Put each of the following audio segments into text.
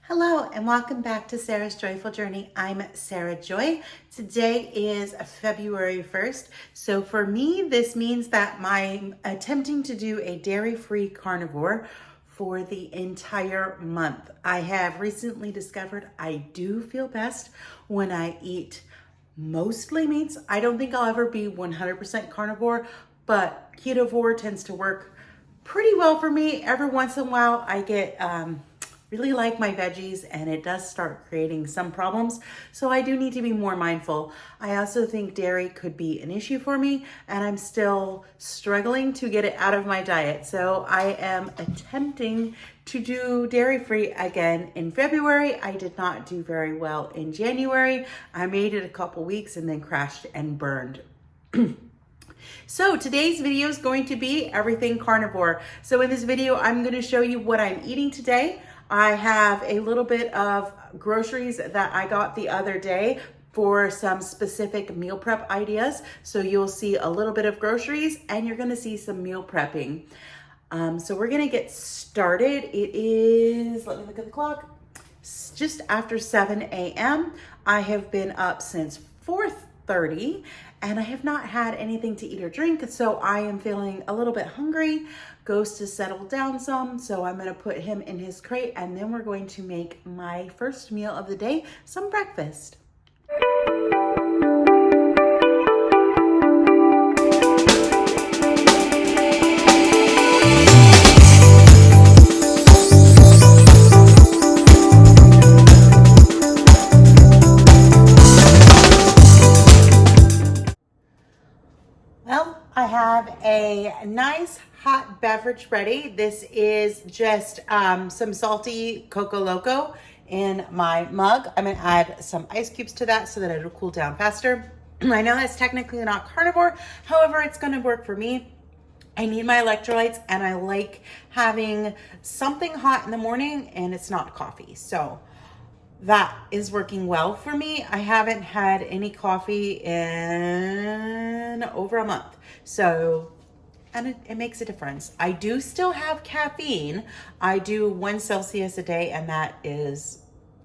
Hello and welcome back to Sarah's Joyful Journey. I'm Sarah Joy. Today is February 1st. So for me, this means that I'm attempting to do a dairy-free carnivore for the entire month. I have recently discovered I do feel best when I eat mostly meats. I don't think I'll ever be 100% carnivore, but ketovore tends to work pretty well for me. Every once in a while, I get really like my veggies and it does start creating some problems. So I do need to be more mindful. I also think dairy could be an issue for me and I'm still struggling to get it out of my diet. So I am attempting to do dairy-free again in February. I did not do very well in January. I made it a couple weeks and then crashed and burned. So today's video is going to be everything carnivore. So in this video, I'm going to show you what I'm eating today. I have a little bit of groceries that I got the other day for some specific meal prep ideas. So you'll see a little bit of groceries and you're going to see some meal prepping. So we're going to get started. It is, let me look at the clock, just after 7 a.m. I have been up since 4:30 and I have not had anything to eat or drink, so I am feeling a little bit hungry. Ghost has settled down some, so I'm gonna put him in his crate and then we're going to make my first meal of the day, some breakfast. I have a nice hot beverage ready. This is just some salty Coco Loco in my mug. I'm gonna add some ice cubes to that so that it'll cool down faster. I know that's technically not carnivore, however, it's gonna work for me. I need my electrolytes and I like having something hot in the morning and it's not coffee. So that is working well for me. I haven't had any coffee in over a month. So, and it makes a difference. I do still have caffeine. I do 1 Celsius a day and that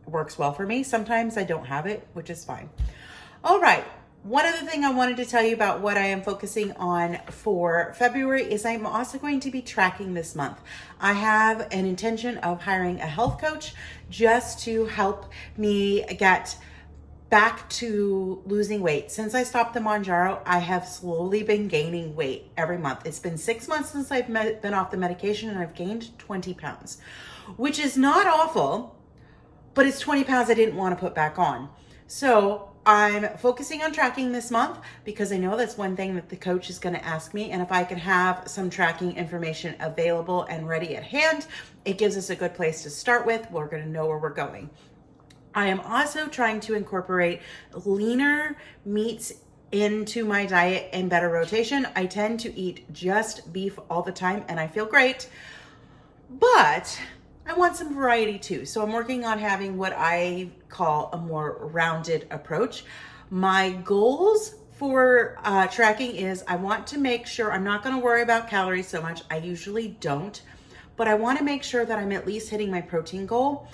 works well for me. Sometimes I don't have it, which is fine. All right. One other thing I wanted to tell you about what I am focusing on for February is I'm also going to be tracking this month. I have an intention of hiring a health coach just to help me get back to losing weight. Since I stopped the Mounjaro, I have slowly been gaining weight every month. It's been 6 months since I've been off the medication and I've gained 20 pounds, which is not awful, but it's 20 pounds I didn't want to put back on. So I'm focusing on tracking this month because I know that's one thing that the coach is going to ask me. And if I can have some tracking information available and ready at hand, it gives us a good place to start with. We're going to know where we're going. I am also trying to incorporate leaner meats into my diet in better rotation. I tend to eat just beef all the time and I feel great, but I want some variety too. So I'm working on having what I call a more rounded approach. My goals for tracking is I want to make sure I'm not going to worry about calories so much. I usually don't, but I want to make sure that I'm at least hitting my protein goal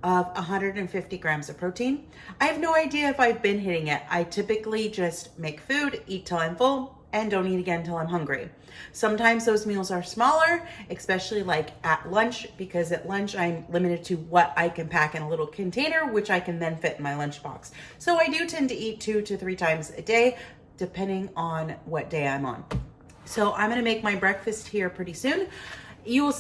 of 150 grams of protein. I have no idea if I've been hitting it. I typically just make food, eat till I'm full, and don't eat again till I'm hungry. Sometimes those meals are smaller, especially like at lunch, because at lunch I'm limited to what I can pack in a little container, which I can then fit in my lunchbox. So I do tend to eat 2 to 3 times a day, depending on what day I'm on. So I'm gonna make my breakfast here pretty soon. You'll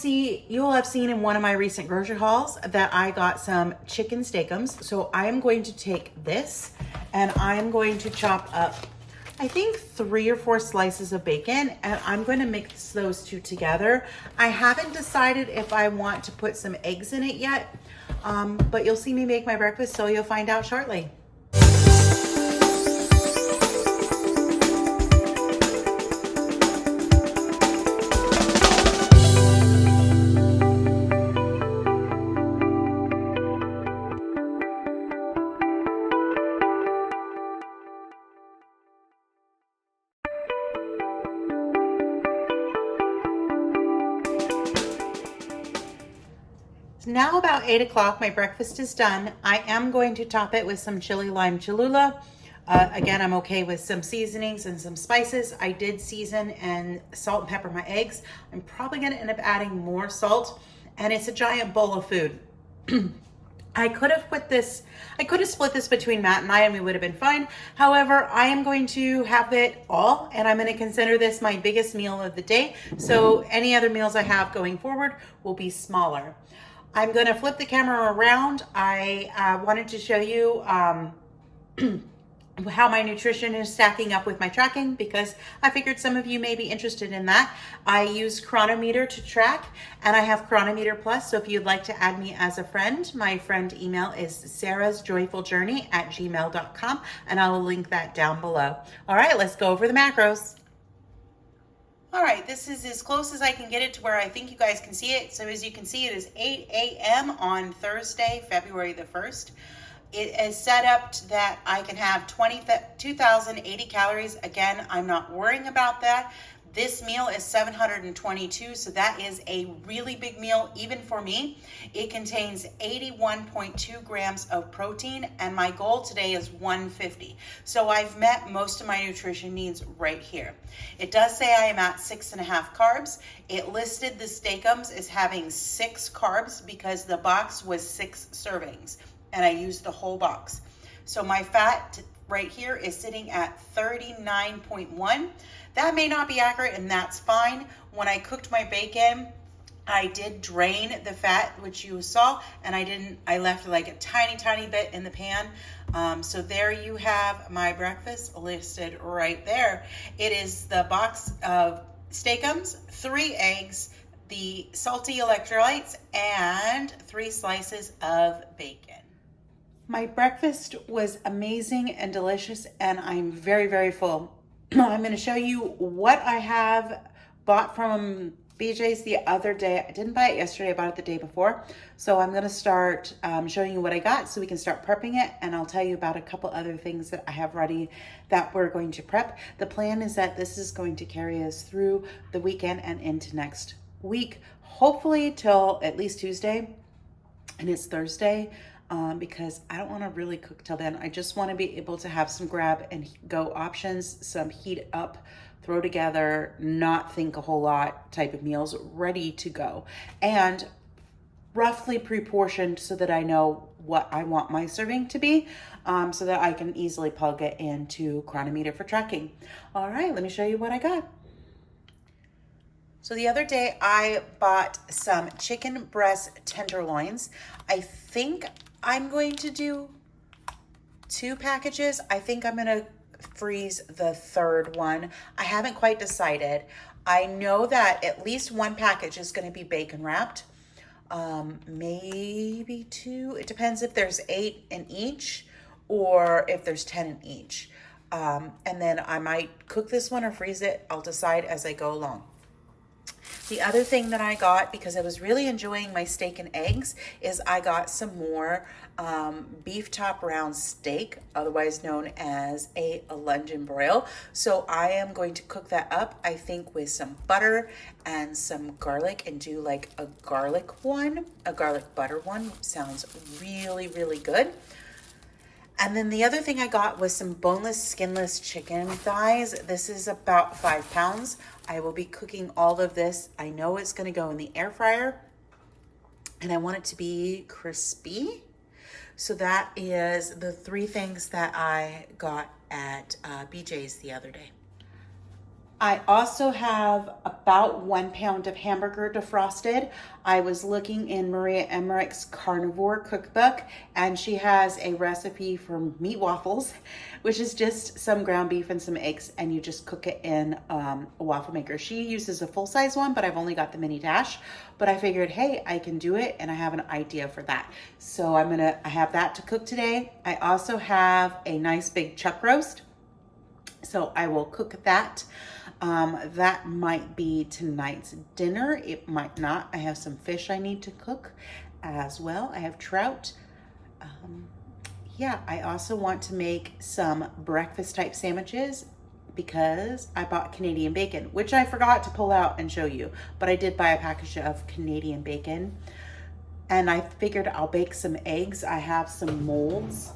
have seen in one of my recent grocery hauls that I got some chicken steakums. So I'm going to take this and I'm going to chop up, I think 3 or 4 slices of bacon, and I'm going to mix those two together. I haven't decided if I want to put some eggs in it yet, but you'll see me make my breakfast, so you'll find out shortly. Now about 8 o'clock, my breakfast is done. I am going to top it with some chili lime Cholula. Again, I'm okay with some seasonings and some spices. I did season and salt and pepper my eggs. I'm probably gonna end up adding more salt, and it's a giant bowl of food. I could have split this between Matt and I and we would have been fine. However, I am going to have it all and I'm going to consider this my biggest meal of the day. So any other meals I have going forward will be smaller. I'm going to flip the camera around. I wanted to show you how my nutrition is stacking up with my tracking because I figured some of you may be interested in that. I use Cronometer to track and I have Cronometer Plus. So if you'd like to add me as a friend, my friend email is sarahsjoyfuljourney@gmail.com and I will link that down below. All right, let's go over the macros. All right, this is as close as I can get it to where I think you guys can see it. So as you can see, it is 8 a.m. on Thursday, February the 1st. It is set up that I can have 2,080 calories. Again, I'm not worrying about that. This meal is 722, so that is a really big meal, even for me. It contains 81.2 grams of protein, and my goal today is 150. So I've met most of my nutrition needs right here. It does say I am at 6.5 carbs. It listed the steakums as having 6 carbs because the box was 6 servings. And I used the whole box. So my fat right here is sitting at 39.1. That may not be accurate and that's fine. When I cooked my bacon, I did drain the fat, which you saw, and I left like a tiny bit in the pan. So there you have my breakfast listed right there. It is the box of steakums, 3 eggs, the salty electrolytes, and 3 slices of bacon. My breakfast was amazing and delicious, and I'm very, very full. I'm going to show you what I have bought from BJ's the other day. I didn't buy it yesterday, I bought it the day before. So I'm going to start showing you what I got so we can start prepping it, and I'll tell you about a couple other things that I have ready that we're going to prep. The plan is that this is going to carry us through the weekend and into next week, hopefully till at least Tuesday, and it's Thursday. Because I don't want to really cook till then. I just want to be able to have some grab and go options, some heat up, throw together, not think a whole lot type of meals ready to go. And roughly pre-portioned so that I know what I want my serving to be, so that I can easily plug it into Cronometer for tracking. All right, let me show you what I got. So the other day I bought some chicken breast tenderloins. I think I'm going to do 2 packages. I think I'm going to freeze the 3rd one. I haven't quite decided. I know that at least 1 package is going to be bacon wrapped. Maybe 2. It depends if there's 8 in each or if there's 10 in each. And then I might cook this one or freeze it. I'll decide as I go along. The other thing that I got, because I was really enjoying my steak and eggs, is I got some more beef top round steak, otherwise known as a London broil. So I am going to cook that up, I think, with some butter and some garlic and do like a garlic butter one. Sounds really, really good. And then the other thing I got was some boneless, skinless chicken thighs. This is about 5 pounds. I will be cooking all of this. I know it's going to go in the air fryer, and I want it to be crispy. So that is the 3 things that I got at BJ's the other day. I also have about 1 pound of hamburger defrosted. I was looking in Maria Emmerich's Carnivore cookbook, and she has a recipe for meat waffles, which is just some ground beef and some eggs, and you just cook it in a waffle maker. She uses a full-size one, but I've only got the mini dash. But I figured, hey, I can do it, and I have an idea for that. So I have that to cook today. I also have a nice big chuck roast, so I will cook that. That might be tonight's dinner. It might not. I have some fish I need to cook as well. I have trout. Yeah, I also want to make some breakfast type sandwiches because I bought Canadian bacon, which I forgot to pull out and show you, but I did buy a package of Canadian bacon. and I figured I'll bake some eggs. I have some molds.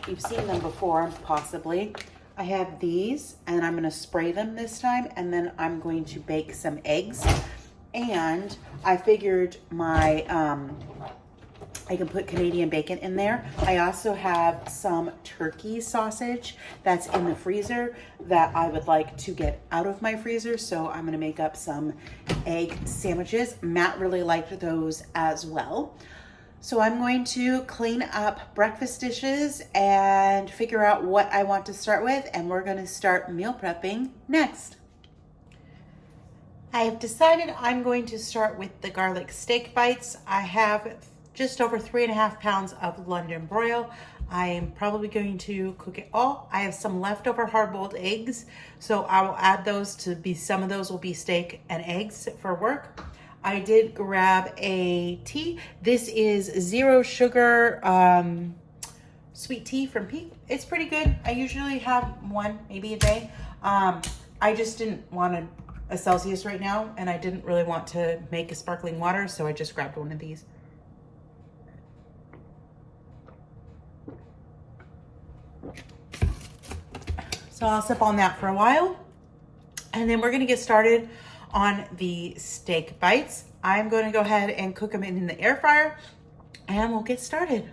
You've seen them before, possibly. I have these, and I'm gonna spray them this time, and then I'm going to bake some eggs. And I figured I can put Canadian bacon in there. I also have some turkey sausage that's in the freezer that I would like to get out of my freezer. So I'm gonna make up some egg sandwiches. Matt really liked those as well. So I'm going to clean up breakfast dishes and figure out what I want to start with, and we're gonna start meal prepping next. I have decided I'm going to start with the garlic steak bites. I have just over 3.5 pounds of London broil. I am probably going to cook it all. I have some leftover hard-boiled eggs, so I will add those to be, some of those will be steak and eggs for work. I did grab a tea. This is 0 sugar sweet tea from Peak. It's pretty good. I usually have one, maybe a day. I just didn't want a Celsius right now, and I didn't really want to make a sparkling water, so I just grabbed one of these. So I'll sip on that for a while, and then we're gonna get started on the steak bites. I'm gonna go ahead and cook them in the air fryer, and we'll get started.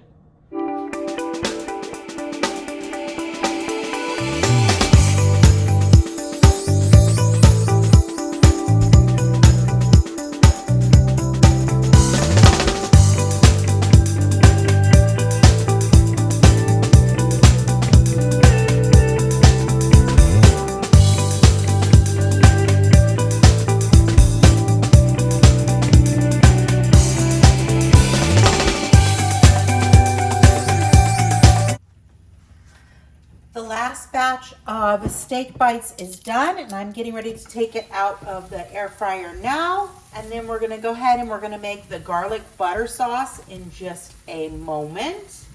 Batch of steak bites is done, and I'm getting ready to take it out of the air fryer now. And then we're gonna go ahead and we're gonna make the garlic butter sauce in just a moment.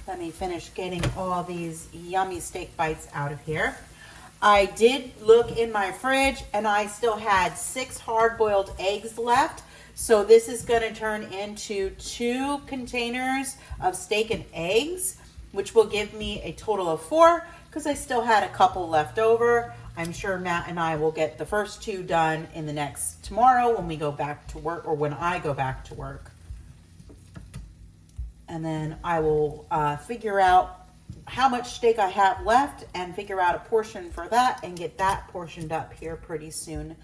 Let me finish getting all these yummy steak bites out of here. I did look in my fridge, and I still had 6 hard-boiled eggs left. So this is gonna turn into 2 containers of steak and eggs, which will give me a total of 4. Because I still had a couple left over. I'm sure Matt and I will get the first 2 done in the next tomorrow when we go back to work, or when I go back to work. And then I will figure out how much steak I have left and figure out a portion for that and get that portioned up here pretty soon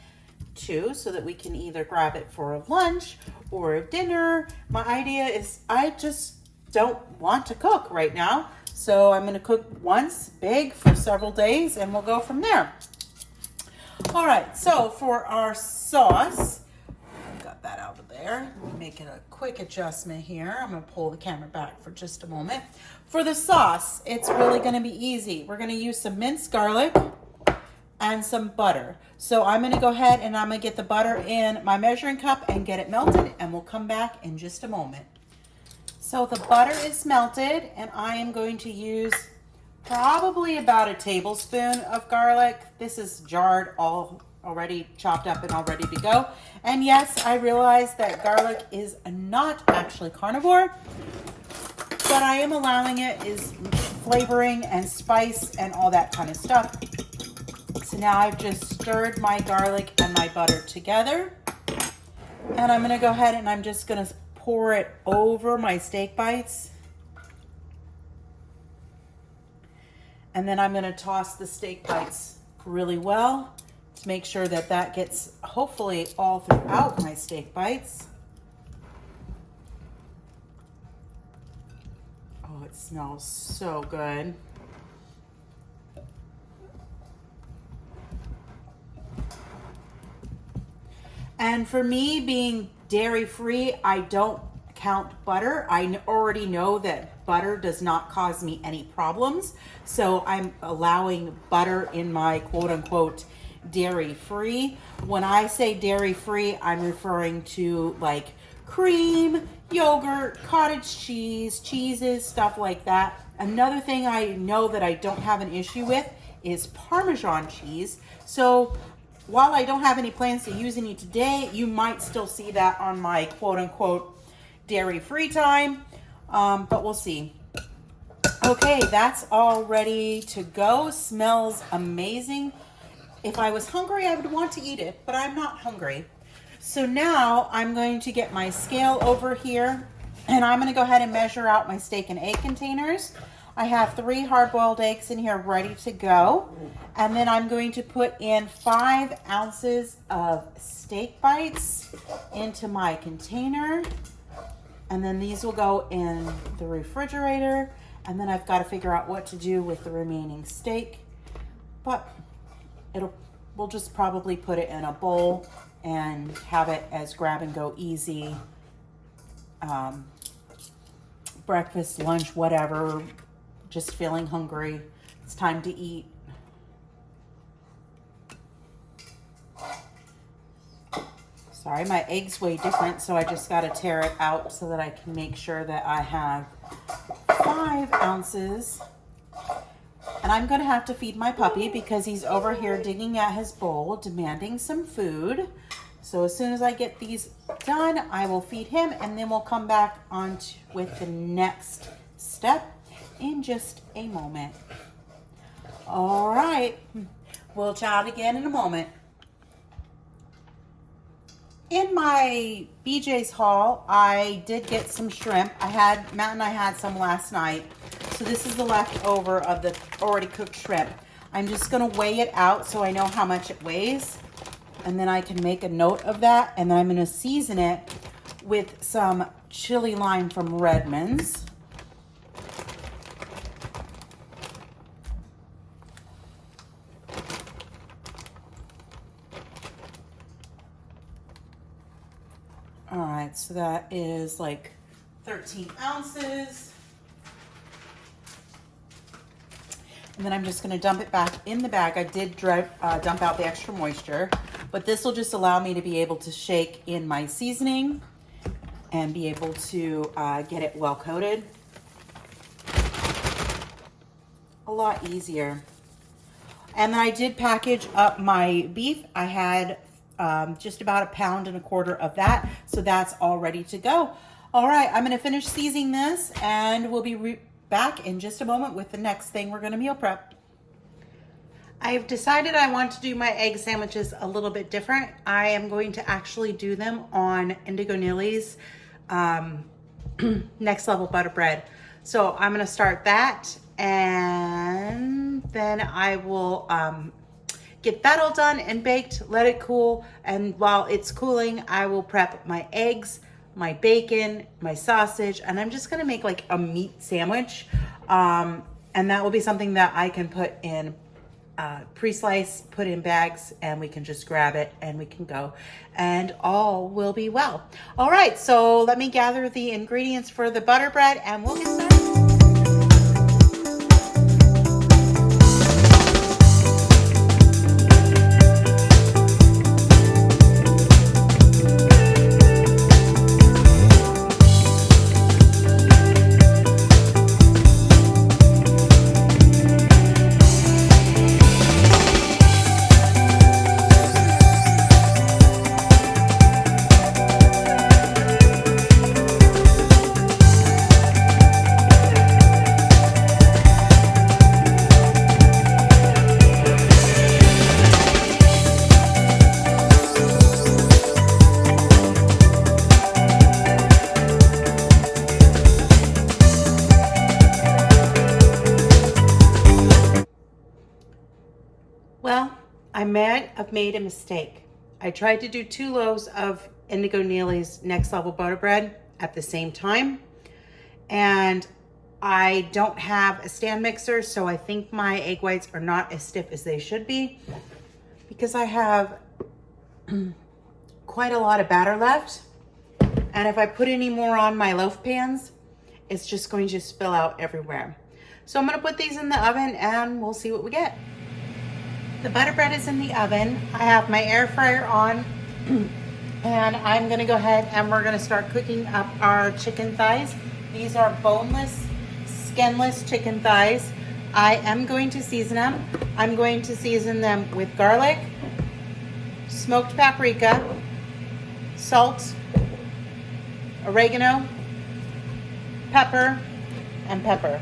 too, so that we can either grab it for a lunch or a dinner. My idea is I just don't want to cook right now. So I'm gonna cook once big for several days, and we'll go from there. All right, so for our sauce, got that out of there. Making a quick adjustment here. I'm gonna pull the camera back for just a moment. For the sauce, it's really gonna be easy. We're gonna use some minced garlic and some butter. So I'm gonna go ahead and I'm gonna get the butter in my measuring cup and get it melted, and we'll come back in just a moment. So the butter is melted, and I am going to use probably about a tablespoon of garlic. This is jarred, all already chopped up and all ready to go. And yes, I realize that garlic is not actually carnivore, but I am allowing it is flavoring and spice and all that kind of stuff. So now I've just stirred my garlic and my butter together, and I'm gonna go ahead and I'm just gonna pour it over my steak bites. And then I'm gonna toss the steak bites really well to make sure that that gets hopefully all throughout my steak bites. Oh, it smells so good. And for me, being dairy-free, I don't count butter. I already know that butter does not cause me any problems. So I'm allowing butter in my quote-unquote dairy-free. When I say dairy-free, I'm referring to like cream, yogurt, cottage cheese, cheeses, stuff like that. Another thing I know that I don't have an issue with is Parmesan cheese. So while I don't have any plans to use any today, you might still see that on my quote-unquote dairy-free time, but we'll see. Okay, that's all ready to go. Smells amazing. If I was hungry, I would want to eat it, but I'm not hungry. So now I'm going to get my scale over here, and I'm going to go ahead and measure out my steak and egg containers. I have 3 hard-boiled eggs in here ready to go. And then I'm going to put in 5 ounces of steak bites into my container. And then these will go in the refrigerator. And then I've got to figure out what to do with the remaining steak. But we'll just probably put it in a bowl and have it as grab and go easy. Breakfast, lunch, whatever. Just feeling hungry. It's time to eat. Sorry, my eggs weigh different, so I just got to tear it out so that I can make sure that I have 5 ounces. And I'm going to have to feed my puppy because he's over here digging at his bowl, demanding some food. So as soon as I get these done, I will feed him, and then we'll come back on with the next step in just a moment. All right, we'll chat again in a moment. In my BJ's haul, I did get some shrimp. Matt and I had some last night. So this is the leftover of the already cooked shrimp. I'm just gonna weigh it out so I know how much it weighs. And then I can make a note of that. And then I'm gonna season it with some chili lime from Redmond's. All right, so that is like 13 ounces. And then I'm just gonna dump it back in the bag. I did dump out the extra moisture, but this will just allow me to be able to shake in my seasoning and be able to get it well coated. A lot easier. And then I did package up my beef. I had just about 1.25 pounds of that. So that's all ready to go. All right, I'm gonna finish seasoning this and we'll be back in just a moment with the next thing we're gonna meal prep. I've decided I want to do my egg sandwiches a little bit different. I am going to actually do them on Indigo Neely's Next Level Butter Bread. So I'm gonna start that, and then I will get that all done and baked, let it cool, and while it's cooling, I will prep my eggs, my bacon, my sausage, and I'm just gonna make like a meat sandwich. And that will be something that I can put in pre-slice, put in bags, and we can just grab it and we can go, and all will be well. All right, so let me gather the ingredients for the butter bread and we'll get started. Well, I've made a mistake. I tried to do 2 loaves of Indigo Neely's Next Level Butter Bread at the same time, and I don't have a stand mixer, so I think my egg whites are not as stiff as they should be because I have quite a lot of batter left, and if I put any more on my loaf pans, it's just going to spill out everywhere. So I'm gonna put these in the oven and we'll see what we get. The butter bread is in the oven. I have my air fryer on and I'm gonna go ahead and we're gonna start cooking up our chicken thighs. These are boneless, skinless chicken thighs. I am going to season them. I'm going to season them with garlic, smoked paprika, salt, oregano, pepper, and pepper.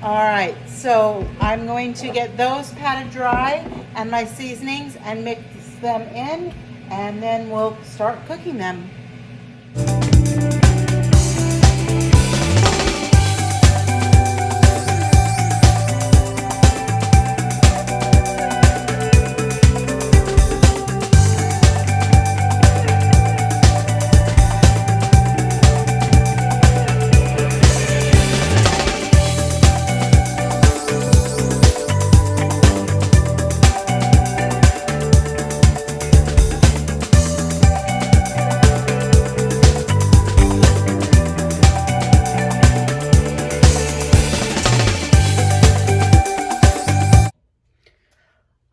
All right, so I'm going to get those patted dry and my seasonings and mix them in, and then we'll start cooking them.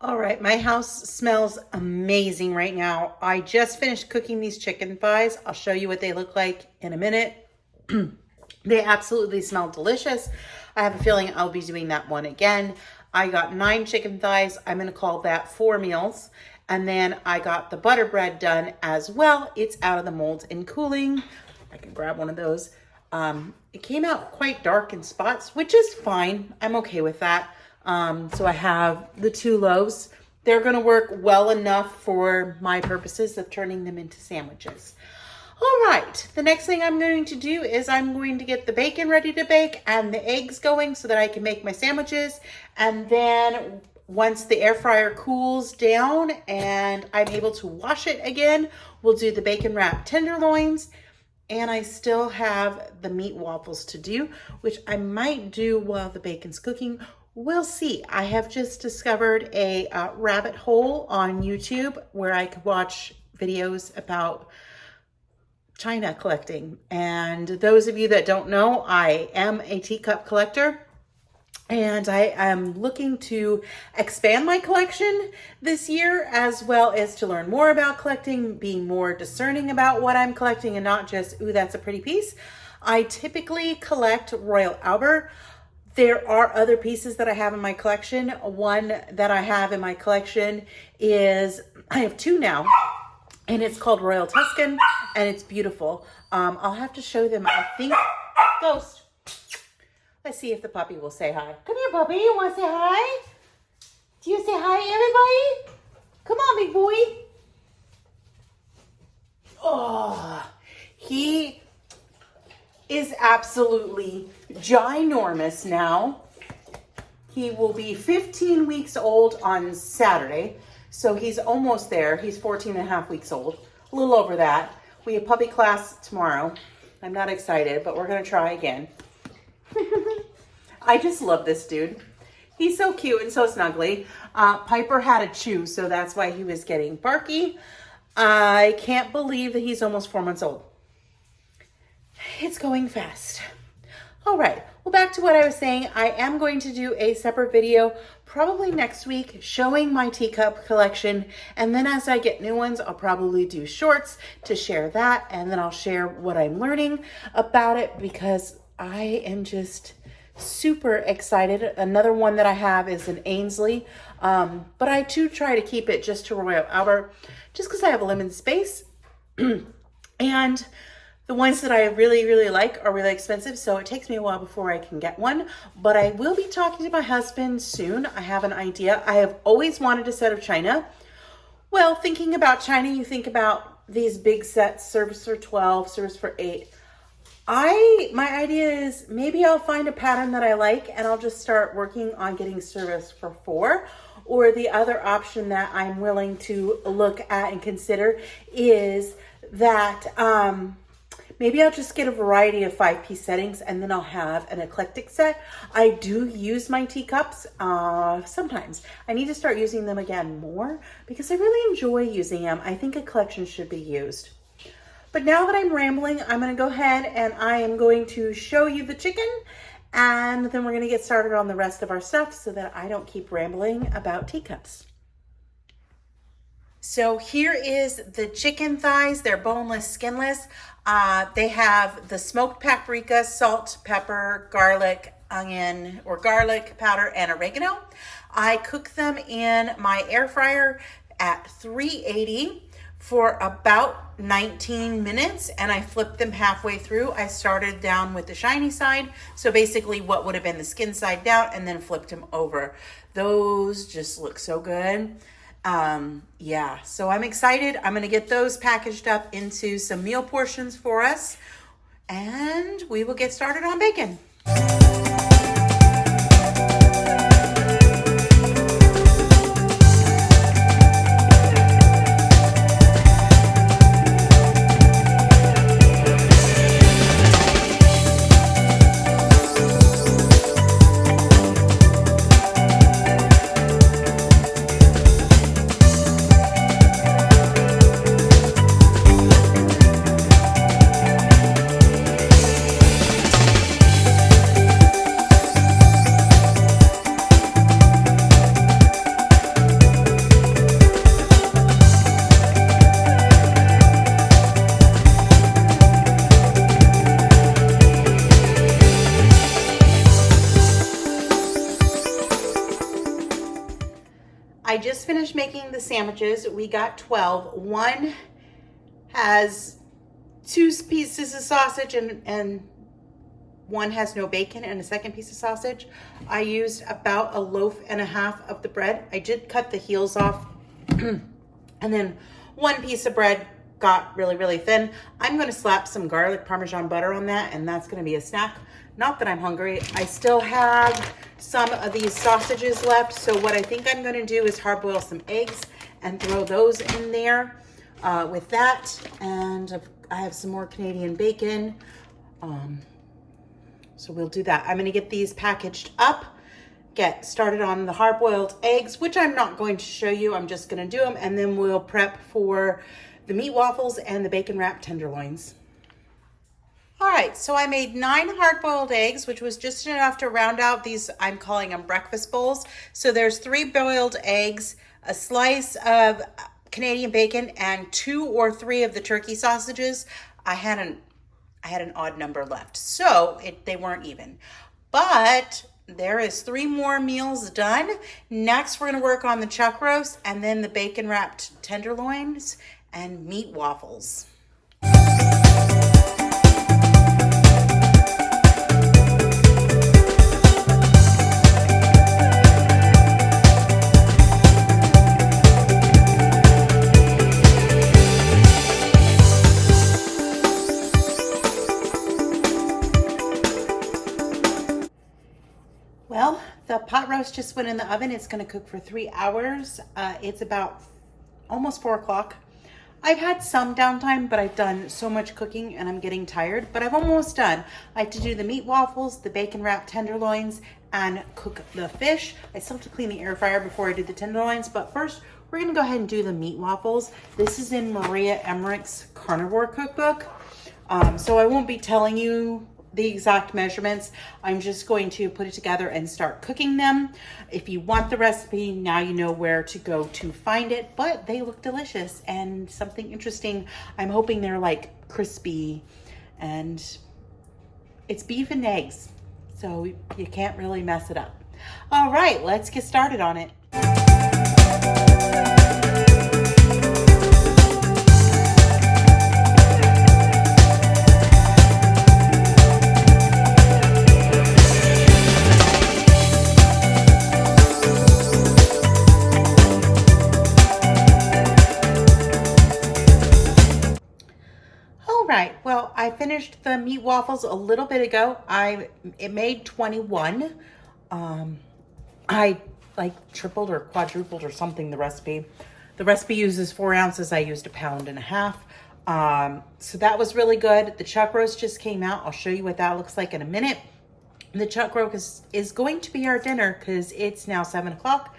All right, my house smells amazing right now. I just finished cooking these chicken thighs. I'll show you what they look like in a minute. They absolutely smell delicious. I have a feeling I'll be doing that one again. I got 9 chicken thighs. I'm gonna call that 4 meals. And then I got the butter bread done as well. It's out of the mold and cooling. I can grab one of those. It came out quite dark in spots, which is fine. I'm okay with that. So I have the 2 loaves. They're going to work well enough for my purposes of turning them into sandwiches. All right, the next thing I'm going to do is I'm going to get the bacon ready to bake and the eggs going so that I can make my sandwiches. And then once the air fryer cools down and I'm able to wash it again, we'll do the bacon wrapped tenderloins. And I still have the meat waffles to do, which I might do while the bacon's cooking. We'll see. I have just discovered a rabbit hole on YouTube where I could watch videos about China collecting. And those of you that don't know, I am a teacup collector. And I am looking to expand my collection this year, as well as to learn more about collecting, being more discerning about what I'm collecting and not just, ooh, that's a pretty piece. I typically collect Royal Albert. There are other pieces that I have in my collection. One that I have in my collection is, I have 2 now, and it's called Royal Tuscan, and it's beautiful. I'll have to show them, I think, Ghost. Let's see if the puppy will say hi. Come here, puppy, you wanna say hi? Do you say hi, everybody? Come on, big boy. Oh, he is absolutely ginormous now. He will be 15 weeks old on Saturday, so he's almost there. He's 14 and a half weeks old, a little over that. We have puppy class tomorrow. I'm not excited, but we're gonna try again. I just love this dude. He's so cute and so snuggly. Piper had a chew, so that's why he was getting barky. I can't believe that he's almost 4 months old. It's going fast. All right, well, back to what I was saying. I am going to do a separate video probably next week showing my teacup collection. And then as I get new ones, I'll probably do shorts to share that. And then I'll share what I'm learning about it because I am just super excited. Another one that I have is an Ainsley. But I do try to keep it just to Royal Albert just because I have a limited space. And the ones that I really, really like are really expensive, so it takes me a while before I can get one. But I will be talking to my husband soon. I have an idea. I have always wanted a set of china. Well, thinking about china, you think about these big sets, service for 12, service for 8. My idea is maybe I'll find a pattern that I like and I'll just start working on getting service for 4. Or the other option that I'm willing to look at and consider is that maybe I'll just get a variety of 5-piece settings and then I'll have an eclectic set. I do use my teacups sometimes. I need to start using them again more because I really enjoy using them. I think a collection should be used. But now that I'm rambling, I'm gonna go ahead and I am going to show you the chicken and then we're gonna get started on the rest of our stuff so that I don't keep rambling about teacups. So here is the chicken thighs. They're boneless, skinless. They have the smoked paprika, salt, pepper, garlic, onion, or garlic powder, and oregano. I cook them in my air fryer at 380 for about 19 minutes, and I flipped them halfway through. I started down with the shiny side, so basically what would have been the skin side down, and then flipped them over. Those just look so good. Yeah, so I'm excited. I'm gonna get those packaged up into some meal portions for us, and we will get started on bacon. I just finished making the sandwiches. We got 12. One has 2 pieces of sausage and one has no bacon and a second piece of sausage. I used about a loaf and a half of the bread. I did cut the heels off and then 1 piece of bread got really, really thin. I'm gonna slap some garlic Parmesan butter on that, and that's gonna be a snack. Not that I'm hungry. I still have some of these sausages left. So what I think I'm gonna do is hard boil some eggs and throw those in there with that. And I have some more Canadian bacon. So we'll do that. I'm gonna get these packaged up, get started on the hard boiled eggs, which I'm not going to show you. I'm just gonna do them, and then we'll prep for the meat waffles and the bacon wrapped tenderloins. All right, so I made 9 hard-boiled eggs, which was just enough to round out these, I'm calling them breakfast bowls. So there's 3 boiled eggs, a slice of Canadian bacon, and 2 or 3 of the turkey sausages. I had an odd number left, so they weren't even. But there is 3 more meals done. Next, we're gonna work on the chuck roast and then the bacon wrapped tenderloins and meat waffles. Well, the pot roast just went in the oven. It's gonna cook for 3 hours. It's about almost 4 o'clock. I've had some downtime, but I've done so much cooking and I'm getting tired, but I'm almost done. I have to do the meat waffles, the bacon wrapped tenderloins, and cook the fish. I still have to clean the air fryer before I do the tenderloins, but first we're gonna go ahead and do the meat waffles. This is in Maria Emmerich's Carnivore cookbook. So I won't be telling you the exact measurements. I'm just going to put it together and start cooking them. If you want the recipe, now you know where to go to find it, but they look delicious and something interesting. I'm hoping they're like crispy, and it's beef and eggs, so you can't really mess it up. All right, let's get started on it. Well, I finished the meat waffles a little bit ago. It made 21. I like tripled or quadrupled or something the recipe. The recipe uses 4 ounces. I used 1.5 pounds. So that was really good. The chuck roast just came out. I'll show you what that looks like in a minute. The chuck roast is going to be our dinner because it's now 7 o'clock.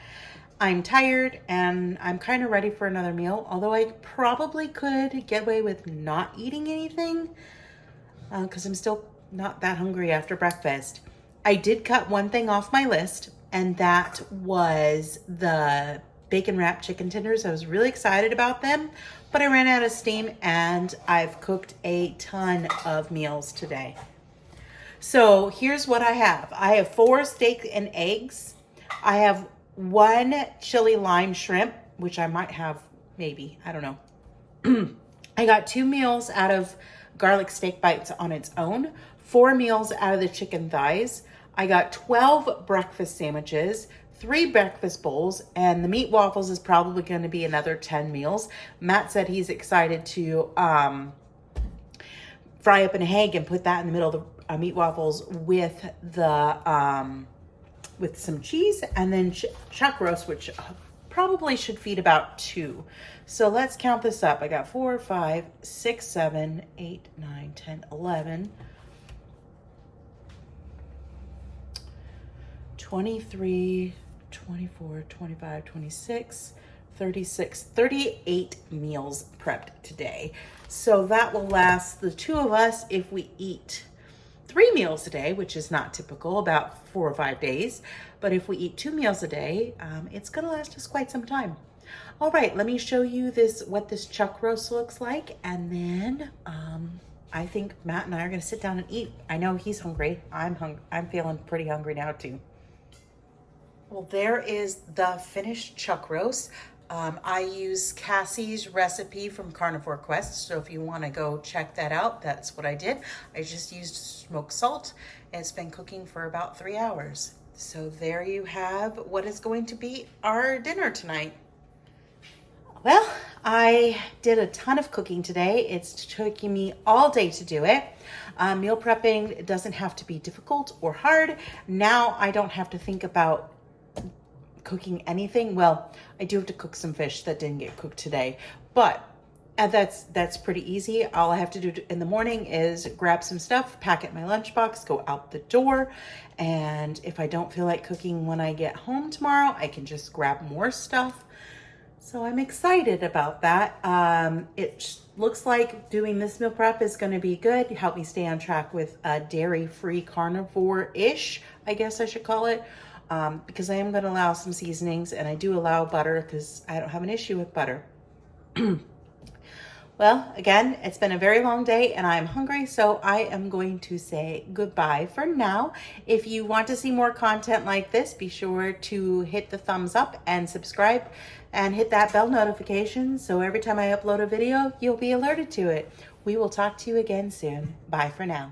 I'm tired and I'm kind of ready for another meal, although I probably could get away with not eating anything because I'm still not that hungry after breakfast. I did cut one thing off my list, and that was the bacon wrapped chicken tenders. I was really excited about them, but I ran out of steam and I've cooked a ton of meals today. So here's what I have. I have 4 steak and eggs. I have 1 chili lime shrimp. which I might have, maybe, I don't know. I got 2 meals out of garlic steak bites on its own, 4 meals out of the chicken thighs. I got 12 breakfast sandwiches, 3 breakfast bowls, and the meat waffles is probably going to be another 10 meals. Matt said he's excited to fry up an egg and put that in the middle of the meat waffles with the with some cheese, and then chuck roast, which probably should feed about 2. So let's count this up. I got 4, 5, 6, 7, 8, 9, 10, 11, 23, 24, 25, 26, 36, 38 meals prepped today. So that will last the 2 of us if we eat 3 meals a day, which is not typical, about 4 or 5 days. But if we eat 2 meals a day, it's gonna last us quite some time. All right, let me show you what this chuck roast looks like. And then I think Matt and I are gonna sit down and eat. I know he's hungry. I'm feeling pretty hungry now too. Well, there is the finished chuck roast. I use Cassie's recipe from Carnivore Quest, so if you want to go check that out, that's what I did. I just used smoked salt, and it's been cooking for about 3 hours. So there you have what is going to be our dinner tonight. Well, I did a ton of cooking today. It's taking me all day to do it. Meal prepping doesn't have to be difficult or hard. Now I don't have to think about cooking anything. Well, I do have to cook some fish that didn't get cooked today, but that's pretty easy. All I have to do in the morning is grab some stuff, pack it in my lunchbox, go out the door, and if I don't feel like cooking when I get home tomorrow, I can just grab more stuff. So I'm excited about that. It looks like doing this meal prep is going to be good. Help me stay on track with a dairy-free carnivore-ish, I guess I should call it. Because I am going to allow some seasonings, and I do allow butter because I don't have an issue with butter. Well, again, it's been a very long day and I'm hungry, so I am going to say goodbye for now. If you want to see more content like this, be sure to hit the thumbs up and subscribe and hit that bell notification so every time I upload a video, you'll be alerted to it. We will talk to you again soon. Bye for now.